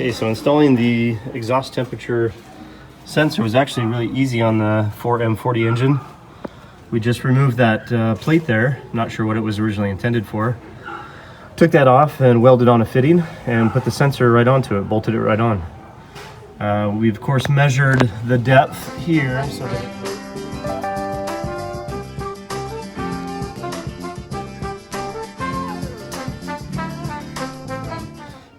Okay, so installing the exhaust temperature sensor was actually really easy on the 4M40 engine. We just removed that plate there, not sure what it was originally intended for. Took that off and welded on a fitting and put the sensor right onto it, bolted it right on. We of course measured the depth here so that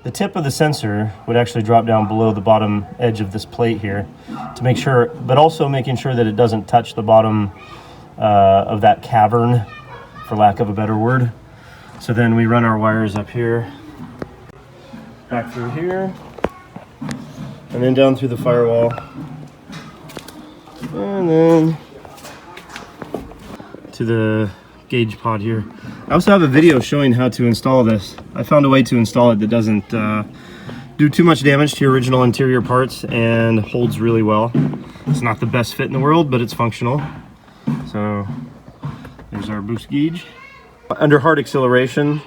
the tip of the sensor would actually drop down below the bottom edge of this plate here to make sure, but also making sure that it doesn't touch the bottom of that cavern, for lack of a better word. So then we run our wires up here, back through here, and then down through the firewall, and then to the gauge pod here. I also have a video showing how to install this. I found a way to install it that doesn't do too much damage to your original interior parts and holds really well. It's not the best fit in the world, but it's functional. So there's our boost gauge. Under hard acceleration,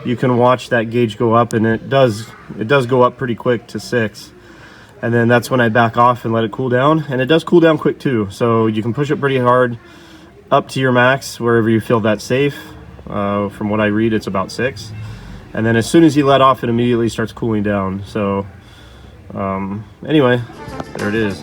you can watch that gauge go up, and it does go up pretty quick to 6. And then that's when I back off and let it cool down, and it does cool down quick too. So you can push it pretty hard up to your max wherever you feel that's safe. From what I read, it's about 6, and then as soon as you let off, it immediately starts cooling down. So anyway, there it is.